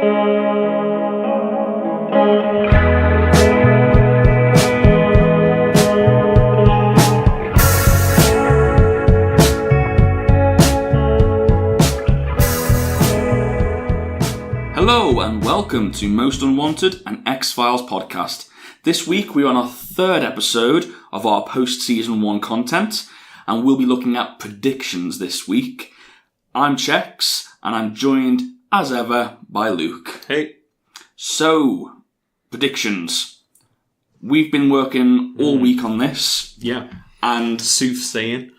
Hello and welcome to Most Unwanted, an X-Files podcast. This week we're on our third episode of our post-season 1 content, and we'll be looking at predictions this week. I'm Chex, and I'm joined, as ever, by Luke. Hey. So, predictions. We've been working all week on this. Yeah. And soothsaying.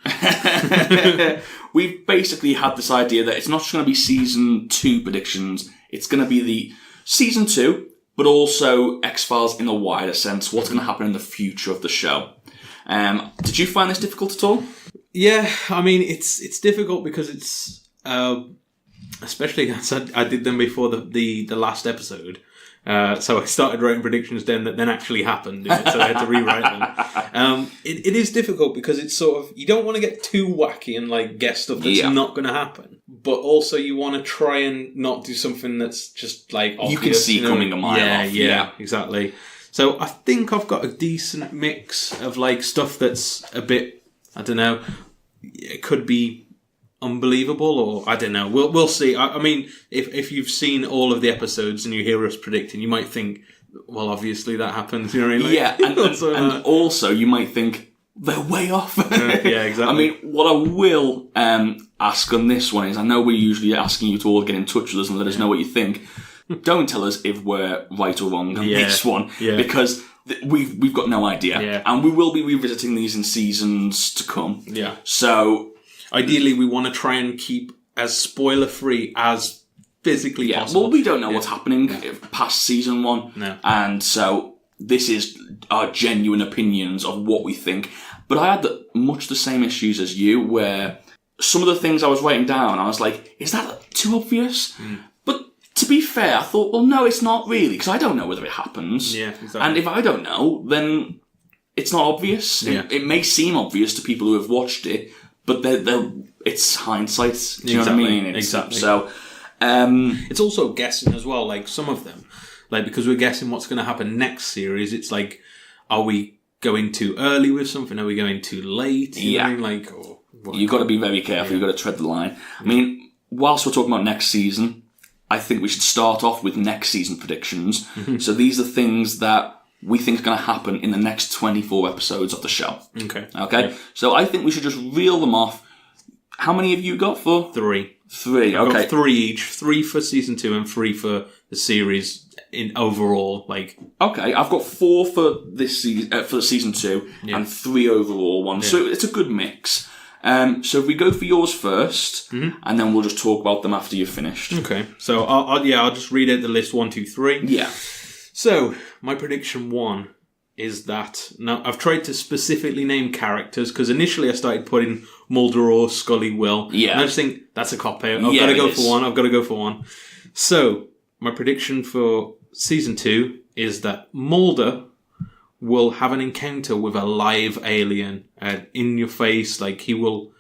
We've basically had this idea that it's not just going to be season 2 predictions, it's going to be the season 2, but also X-Files in a wider sense, what's going to happen in the future of the show. Did you find this difficult at all? Yeah, I mean, it's difficult because it's, especially as I did them before the last episode. So I started writing predictions then that then actually happened, so I had to rewrite them. It is difficult because it's sort of, you don't want to get too wacky and like guess stuff that's not going to happen, but also you want to try and not do something that's just like obvious. You can see coming a mile off. Yeah, exactly. So I think I've got a decent mix of like stuff that's a bit, I don't know, it could be unbelievable, or I don't know. We'll see. I mean, if you've seen all of the episodes and you hear us predicting, you might think, well, obviously that happens. You know what I mean? Like, yeah, and also you might think they're way off. Yeah, exactly. I mean, what I will ask on this one is, I know we're usually asking you to all get in touch with us and let us know what you think. Don't tell us if we're right or wrong on this one, because we've got no idea, and we will be revisiting these in seasons to come. Yeah. So ideally, we want to try and keep as spoiler-free as physically possible. Well, we don't know what's happening past season 1. No. And so this is our genuine opinions of what we think. But I had much the same issues as you, where some of the things I was writing down, I was like, is that too obvious? But to be fair, I thought, well, no, it's not really, because I don't know whether it happens. Yeah, exactly. And if I don't know, then it's not obvious. Yeah. It may seem obvious to people who have watched it, but it's hindsight. Do you know what I mean? Exactly. So, it's also guessing as well. Like some of them, like because we're guessing what's going to happen next series. It's like, are we going too early with something? Are we going too late? You know, like, or you've got to be very careful. You've got to tread the line. I mean, whilst we're talking about next season, I think we should start off with next season predictions. So these are things that we think is going to happen in the next 24 episodes of the show. Okay? Yeah. So I think we should just reel them off. How many have you got for? 3. 3, I've okay. got 3 each. 3 for season 2 and 3 for the series in overall. Like, okay, I've got 4 for this season, for season 2, and 3 overall ones. So it's a good mix. So if we go for yours first, and then we'll just talk about them after you've finished. Okay. So I'll just read out the list 1, 2, 3. Yeah. So, my prediction 1 is that... Now, I've tried to specifically name characters, because initially I started putting Mulder or Scully will. Yeah. And I just think, that's a cop-out. I've got to go for one. So, my prediction for Season 2 is that Mulder will have an encounter with a live alien in your face. Like, he will...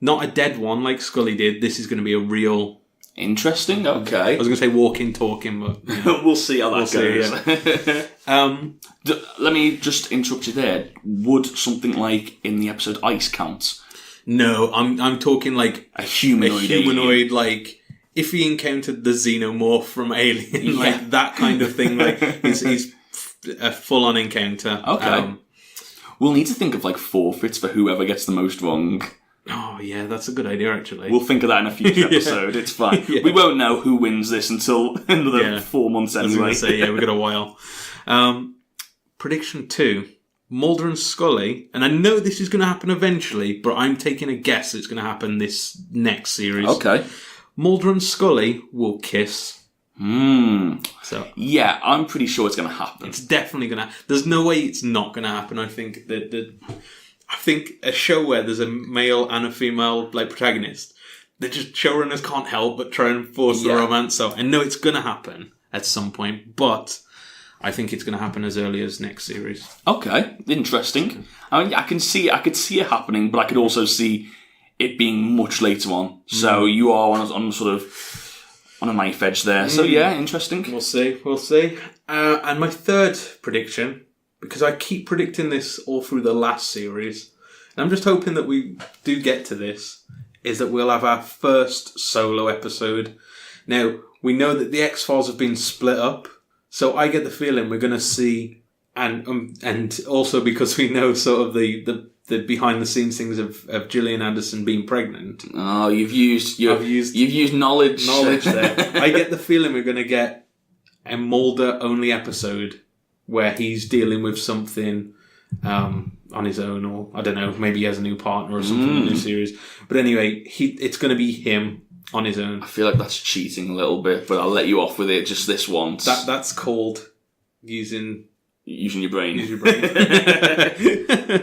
Not a dead one like Scully did. This is going to be a real... Interesting, okay. I was going to say walking, talking, but... You know. We'll see how that goes. Let me just interrupt you there. Would something like in the episode Ice count? No, I'm talking like... A humanoid, like... If he encountered the xenomorph from Alien, like that kind of thing, like he's a full-on encounter. Okay. We'll need to think of like forfeits for whoever gets the most wrong. Oh, yeah, that's a good idea, actually. We'll think of that in a future episode. It's fine. We won't know who wins this until another 4 months anyway. I was going to say, we've got a while. Prediction 2. Mulder and Scully, and I know this is going to happen eventually, but I'm taking a guess it's going to happen this next series. Okay. Mulder and Scully will kiss. So yeah, I'm pretty sure it's going to happen. It's definitely going to. There's no way it's not going to happen. I think I think a show where there's a male and a female like protagonist, the just showrunners can't help but try and force the romance. So I know it's going to happen at some point, but I think it's going to happen as early as next series. Okay, interesting. I mean, I could see it happening, but I could also see it being much later on. So you are on sort of on a knife edge there. So yeah, interesting. We'll see. And my third prediction, because I keep predicting this all through the last series, and I'm just hoping that we do get to this, is that we'll have our first solo episode. Now, we know that the X-Files have been split up, so I get the feeling we're going to see, and also because we know sort of the behind-the-scenes things of Gillian Anderson being pregnant. Oh, you've used knowledge. Knowledge there. I get the feeling we're going to get a Mulder-only episode where he's dealing with something on his own, or I don't know, maybe he has a new partner or something in the new series. But anyway, it's going to be him on his own. I feel like that's cheating a little bit, but I'll let you off with it just this once. That's called using your brain. Use your brain.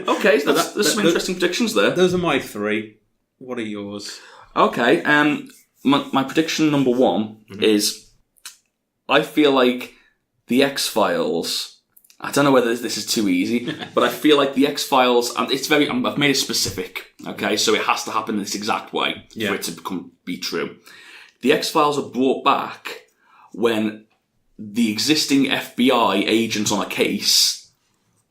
Okay, so there's some interesting predictions there. Those are my three. What are yours? Okay, my prediction number one is, I feel like the X-Files. I don't know whether this is too easy, but I feel like the X-Files, and I've made it specific, okay, so it has to happen in this exact way for it to be true. The X-Files are brought back when the existing FBI agents on a case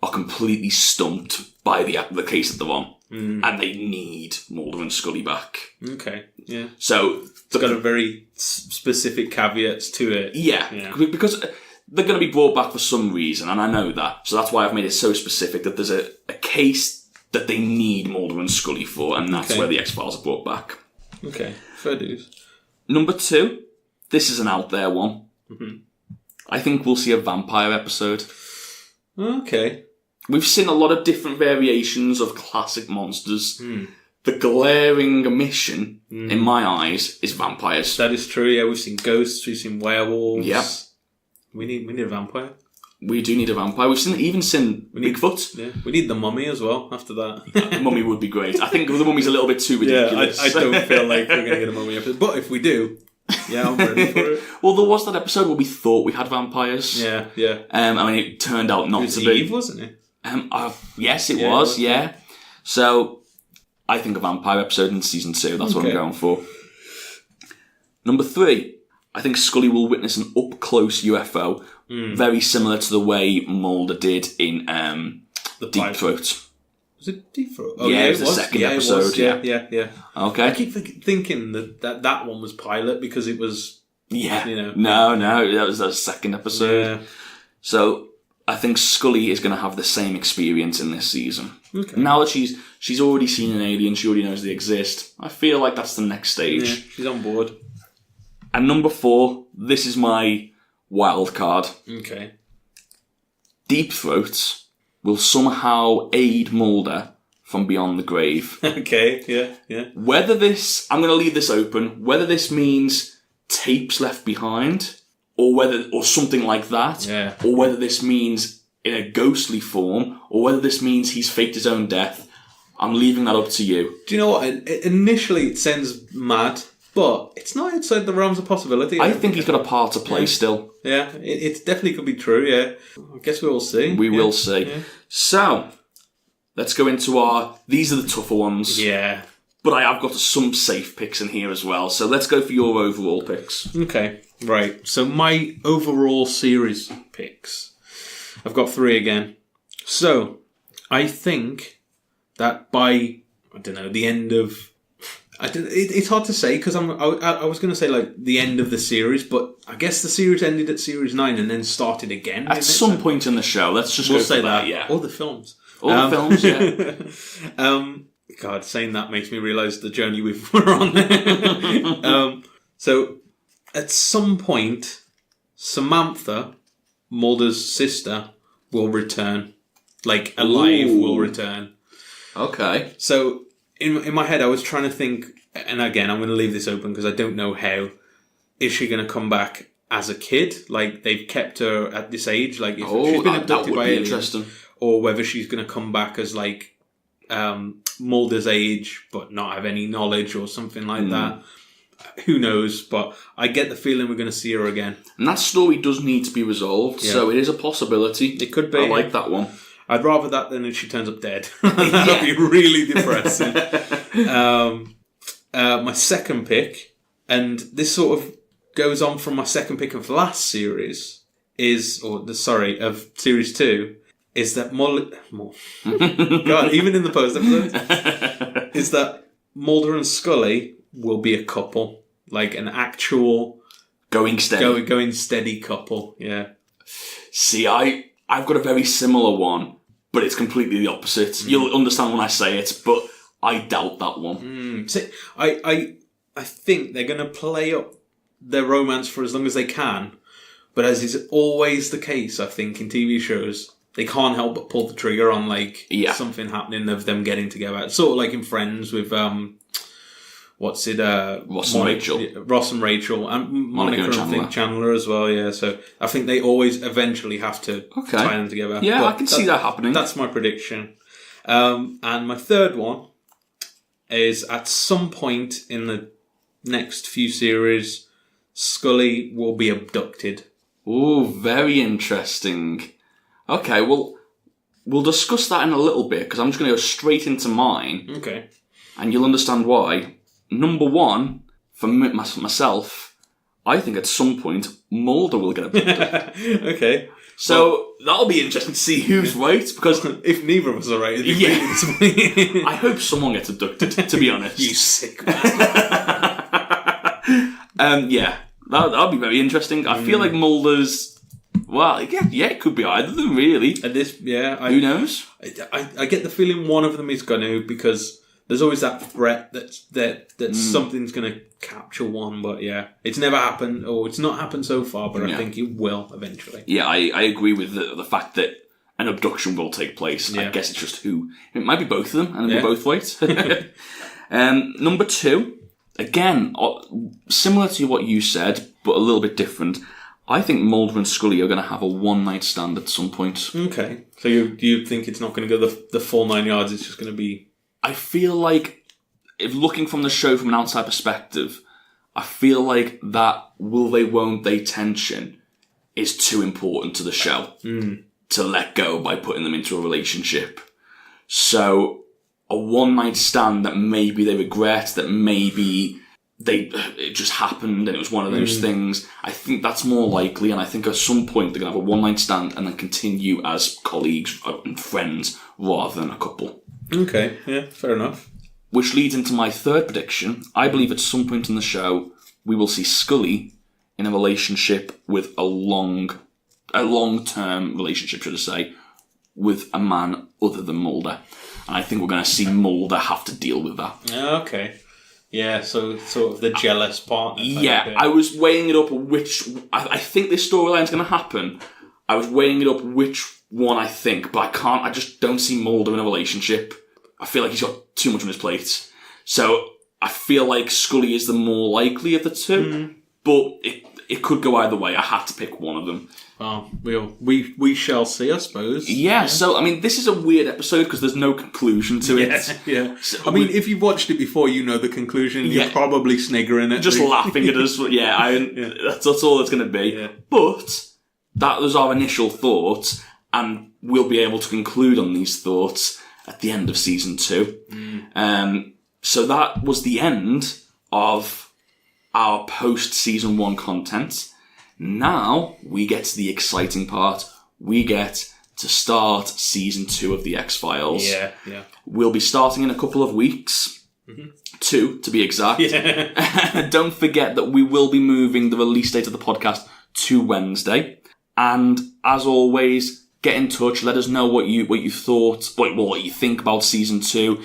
are completely stumped by the case that they're on, and they need Mulder and Scully back. Okay, yeah. So it's got a very specific caveats to it. Yeah. Because they're going to be brought back for some reason, and I know that. So that's why I've made it so specific that there's a case that they need Mulder and Scully for, and that's where the X-Files are brought back. Okay, fair dues. Number two, this is an out there one. I think we'll see a vampire episode. Okay. We've seen a lot of different variations of classic monsters. The glaring omission, in my eyes, is vampires. That is true, yeah. We've seen ghosts, we've seen werewolves. Yep. We need a vampire. We do need a vampire. We've even seen Bigfoot. Yeah. We need the mummy as well after that. Mummy would be great. I think the mummy's a little bit too ridiculous. Yeah, I don't feel like we're going to get a mummy episode. But if we do, yeah, I'm ready for it. Well, there was that episode where we thought we had vampires. Yeah. I mean, it turned out not to be. Eve, wasn't it? Yes, it was, yeah. So, I think a vampire episode in season 2. That's what I'm going for. Number 3. I think Scully will witness an up-close UFO, very similar to the way Mulder did in Deep Throat. Was it Deep Throat? Oh, yeah, it was the second episode. Yeah. Okay. I keep thinking that one was pilot because it was... Yeah. You know, No, that was the second episode. Yeah. So, I think Scully is going to have the same experience in this season. Okay. Now that she's already seen an alien, she already knows they exist, I feel like that's the next stage. Yeah, she's on board. And number 4, this is my wild card. Okay. Deep Throat will somehow aid Mulder from beyond the grave. Okay, yeah. Whether this, I'm going to leave this open, whether this means tapes left behind, or something like that, or whether this means in a ghostly form, or whether this means he's faked his own death, I'm leaving that up to you. Do you know what? Initially it sounds mad, but it's not outside the realms of possibility. I think he's got a part to play still. Yeah, it definitely could be true, yeah. I guess we will see. We will see. Yeah. So, let's go into these are the tougher ones. Yeah. But I have got some safe picks in here as well. So let's go for your overall picks. Okay, right. So my overall series picks. I've got 3 again. So, I think that by, I don't know, the end of... it's hard to say because I was going to say like the end of the series, but I guess the series ended at series 9 and then started again. At some point in the show, let's just we'll go say for that, yeah. All the films. Yeah. God, saying that makes me realise the journey we're on. So, at some point, Samantha, Mulder's sister, will return. Like, alive will return. Okay. So, in my head, I was trying to think, and again, I'm going to leave this open because I don't know how. Is she going to come back as a kid? Like, they've kept her at this age? Like, if she's been abducted by aliens, interesting. Or whether she's going to come back as, like, Mulder's age, but not have any knowledge or something like that. Who knows? But I get the feeling we're going to see her again. And that story does need to be resolved, so it is a possibility. It could be. I like that one. I'd rather that than if she turns up dead. That would be really depressing. My second pick, and this sort of goes on from my second pick of last series of series 2, is that God, even in the post episode, is that Mulder and Scully will be a couple, like an actual going steady couple. Yeah. See, I've got a very similar one, but it's completely the opposite. You'll understand when I say it, but I doubt that one. See, I think they're going to play up their romance for as long as they can, but as is always the case, I think, in TV shows, they can't help but pull the trigger on something happening of them getting together. It's sort of like in Friends with Ross and Rachel, and Monica and I think Chandler as well. Yeah, so I think they always eventually have to tie them together. Yeah, but I can see that happening. That's my prediction. And my third one is at some point in the next few series, Scully will be abducted. Oh, very interesting. Okay, well, we'll discuss that in a little bit, because I'm just going to go straight into mine. Okay. And you'll understand why. Number one, for myself, I think at some point, Mulder will get abducted. Okay. So, that'll be interesting to see who's right, because... if neither of us are right, I hope someone gets abducted, to be honest. You sick man. Yeah, that'll be very interesting. I feel like Mulder's... Well, yeah, it could be either of them, really. And this, who knows? I get the feeling one of them is going to, because there's always that threat that something's going to capture one. But yeah, it's never happened, or it's not happened so far. But I think it will eventually. Yeah, I agree with the fact that an abduction will take place. Yeah. I guess it's just who. It might be both of them, and we're both right. Number 2, again, similar to what you said, but a little bit different. I think Mulder and Scully are going to have a one-night stand at some point. Okay. So you think it's not going to go the full 9 yards, it's just going to be... I feel like, if looking from the show from an outside perspective, I feel like that will they, won't they tension is too important to the show to let go by putting them into a relationship. So, a one-night stand that maybe they regret, that maybe... it just happened and it was one of those things. I think that's more likely, and I think at some point they're going to have a one-night stand and then continue as colleagues and friends rather than a couple. Okay, yeah, fair enough. Which leads into my third prediction. I believe at some point in the show we will see Scully in a relationship with a long-term relationship, should I say, with a man other than Mulder. And I think we're going to see Mulder have to deal with that. Okay. Yeah, so sort of the jealous partner. Yeah, I was weighing it up I think this storyline's going to happen. I was weighing it up which one I think, but I just don't see Mulder in a relationship. I feel like he's got too much on his plate. So I feel like Scully is the more likely of the two, but it could go either way. I had to pick one of them. Well, we shall see, I suppose. Yeah, so, I mean, this is a weird episode because there's no conclusion to it. Yeah. So, I mean, if you've watched it before, you know the conclusion. You're probably sniggering at just laughing at us. That's all it's going to be. Yeah. But that was our initial thoughts, and we'll be able to conclude on these thoughts at the end of season 2. So that was the end of our post-season 1 content. Now we get to the exciting part. We get to start season 2 of the X-Files. Yeah. We'll be starting in a couple of weeks. 2, to be exact. Yeah. Don't forget that we will be moving the release date of the podcast to Wednesday. And as always, get in touch. Let us know what you thought, what you think about season 2,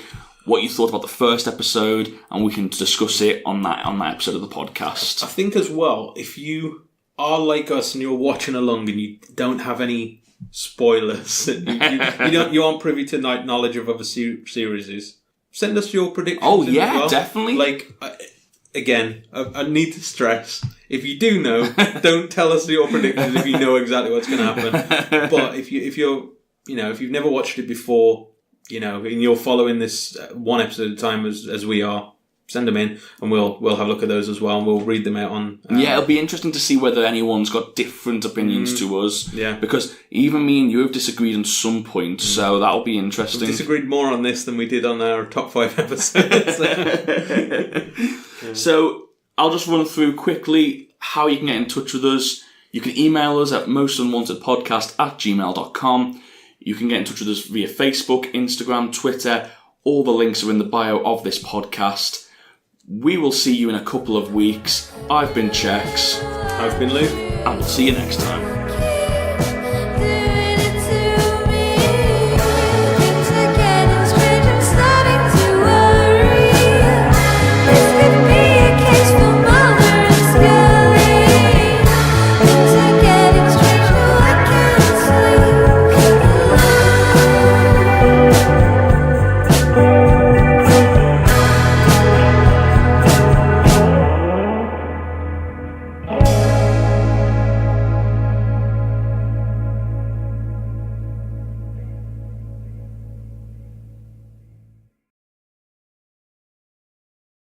what you thought about the first episode, and we can discuss it on that episode of the podcast. I think as well, if you are like us and you're watching along and you don't have any spoilers, you aren't privy to knowledge of other series, send us your predictions. Oh yeah, well. Definitely. Again, I need to stress, if you do know, don't tell us your predictions if you know exactly what's going to happen. But if you've never watched it before, and you're following this one episode at a time as we are, send them in, and we'll have a look at those as well, and we'll read them out on... it'll be interesting to see whether anyone's got different opinions to us. Yeah. Because even me and you have disagreed on some points, so that'll be interesting. We've disagreed more on this than we did on our top 5 episodes. So, I'll just run through quickly how you can get in touch with us. You can email us at mostunwantedpodcast@gmail.com. You can get in touch with us via Facebook, Instagram, Twitter. All the links are in the bio of this podcast. We will see you in a couple of weeks. I've been Chex. I've been Luke. And we'll see you next time.